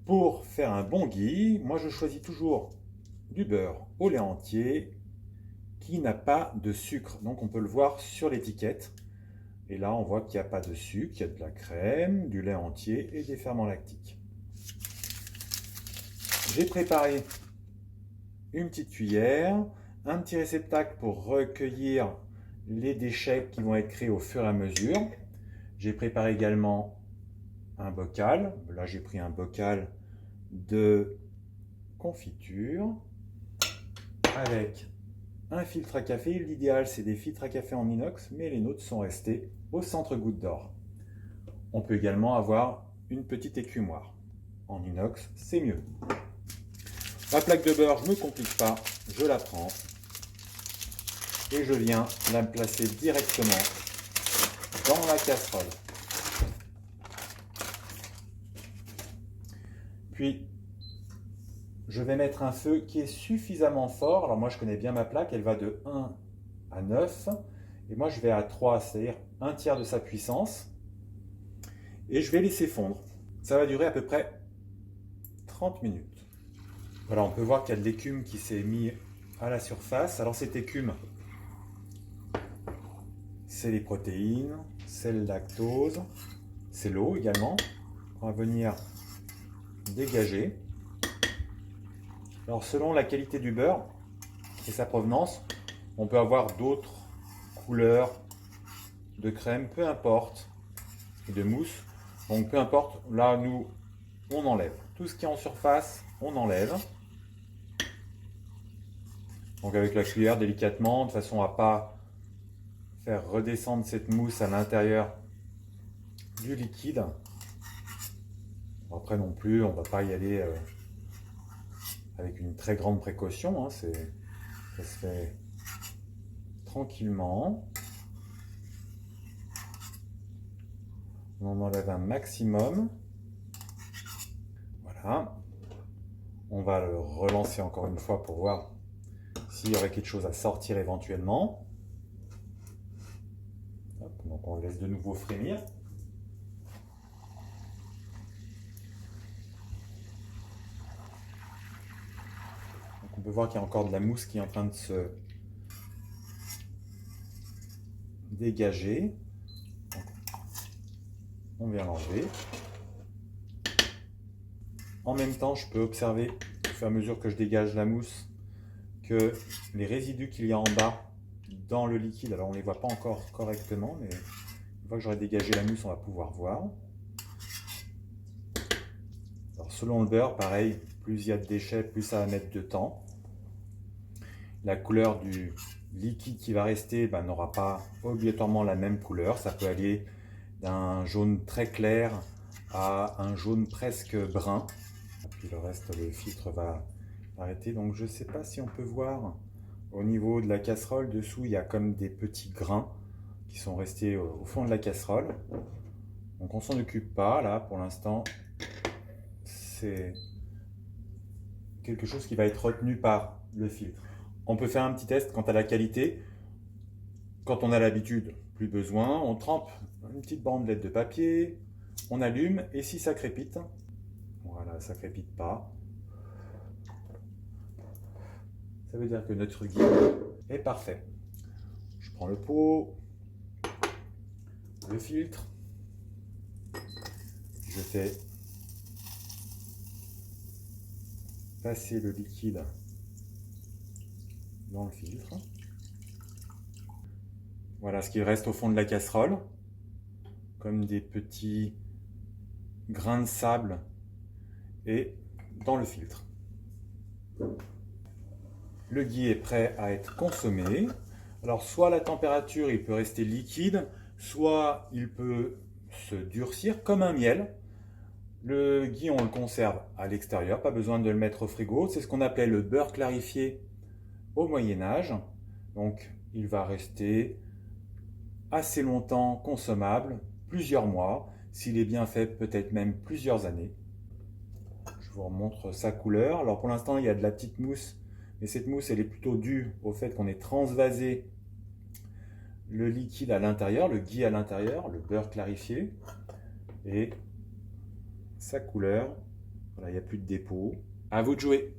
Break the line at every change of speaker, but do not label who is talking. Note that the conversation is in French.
Pour faire un bon ghee, moi je choisis toujours du beurre au lait entier qui n'a pas de sucre. Donc on peut le voir sur l'étiquette. Et là on voit qu'il n'y a pas de sucre, il y a de la crème, du lait entier et des ferments lactiques. J'ai préparé une petite cuillère, un petit réceptacle pour recueillir les déchets qui vont être créés au fur et à mesure. J'ai préparé également un bocal. Là j'ai pris un bocal de confiture avec un filtre à café. L'idéal, c'est des filtres à café en inox, mais les nôtres sont restés au centre goutte d'or. On peut également avoir une petite écumoire. En inox, c'est mieux. La plaque de beurre, je ne me complique pas, je la prends et je viens la placer directement dans la casserole. Puis, je vais mettre un feu qui est suffisamment fort. Alors moi, je connais bien ma plaque, elle va de 1 à 9. Et moi, je vais à 3, c'est-à-dire un tiers de sa puissance. Et je vais laisser fondre. Ça va durer à peu près 30 minutes. Voilà, on peut voir qu'il y a de l'écume qui s'est mise à la surface. Alors cette écume, c'est les protéines, c'est le lactose, c'est l'eau également. On va venir dégager. Alors selon la qualité du beurre et sa provenance, on peut avoir d'autres couleurs de crème, peu importe, et de mousse. Donc peu importe, là nous, on enlève. Tout ce qui est en surface, on enlève. Donc avec la cuillère délicatement, de façon à ne pas faire redescendre cette mousse à l'intérieur du liquide. Après non plus, on ne va pas y aller avec une très grande précaution. Hein, ça se fait tranquillement. On en enlève un maximum. Voilà. On va le relancer encore une fois pour voir s'il y aurait quelque chose à sortir éventuellement. Hop, donc on laisse de nouveau frémir. Donc on peut voir qu'il y a encore de la mousse qui est en train de se dégager. Donc, on vient l'enlever. En même temps, je peux observer, au fur et à mesure que je dégage la mousse, que les résidus qu'il y a en bas dans le liquide, alors on ne les voit pas encore correctement, mais une fois que j'aurai dégagé la mousse, on va pouvoir voir. Alors selon le beurre, pareil, plus il y a de déchets, plus ça va mettre de temps. La couleur du liquide qui va rester n'aura pas obligatoirement la même couleur. Ça peut aller d'un jaune très clair à un jaune presque brun. Et puis le reste, le filtre va arrêter. Donc je ne sais pas si on peut voir au niveau de la casserole. Dessous, il y a comme des petits grains qui sont restés au fond de la casserole. Donc on s'en occupe pas là pour l'instant. C'est quelque chose qui va être retenu par le filtre. On peut faire un petit test quant à la qualité. Quand on a l'habitude, plus besoin. On trempe une petite bandelette de papier, on allume et si ça crépite, voilà, ça crépite pas, ça veut dire que notre ghee est parfait. Je prends le pot, le filtre, je fais passer le liquide dans le filtre. Voilà ce qui reste au fond de la casserole, comme des petits grains de sable et dans le filtre. Le ghee est prêt à être consommé. Alors soit la température il peut rester liquide, soit il peut se durcir comme un miel. Le ghee on le conserve à l'extérieur, pas besoin de le mettre au frigo. C'est ce qu'on appelait le beurre clarifié au Moyen-Âge. Donc il va rester assez longtemps consommable, plusieurs mois, s'il est bien fait peut-être même plusieurs années. Je vous remontre sa couleur. Alors pour l'instant il y a de la petite mousse, mais cette mousse elle est plutôt due au fait qu'on ait transvasé le liquide à l'intérieur, le ghee à l'intérieur, le beurre clarifié, et sa couleur Voilà, il n'y a plus de dépôt. À vous de jouer.